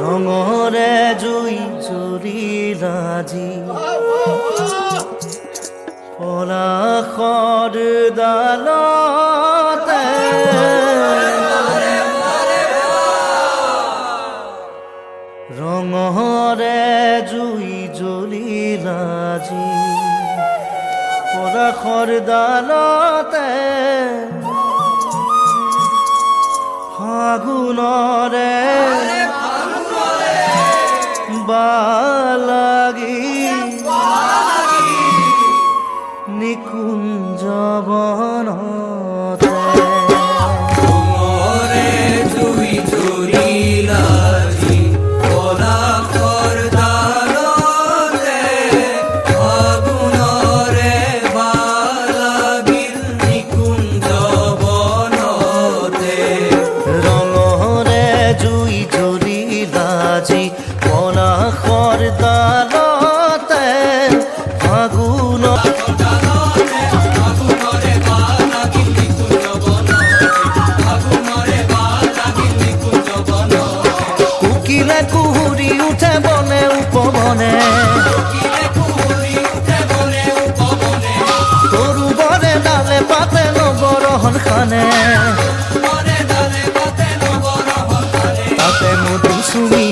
ৰঙৰে জুই জ্বলিলাজি পলাশৰ ডালতে ৰঙৰে জুই জ্বলিলাজি পলাশৰ ডালতে ফাগুনৰে বালাগি নিকুঞ্জ বনতে ৰঙৰে জুই জ্বলিলাজি পলাশৰ ডালতে ফাগুনৰে বালাগিল নিকুঞ্জ বনতে ৰঙৰে জুই জ্বলিলাজি পলাশৰ ডালতে ফাগুন কুকিলে কুহুৰি উঠে বনে উপবনে তৰুবৰে ডালে পাতে নৱৰহন খানে তাতে মধু চুমি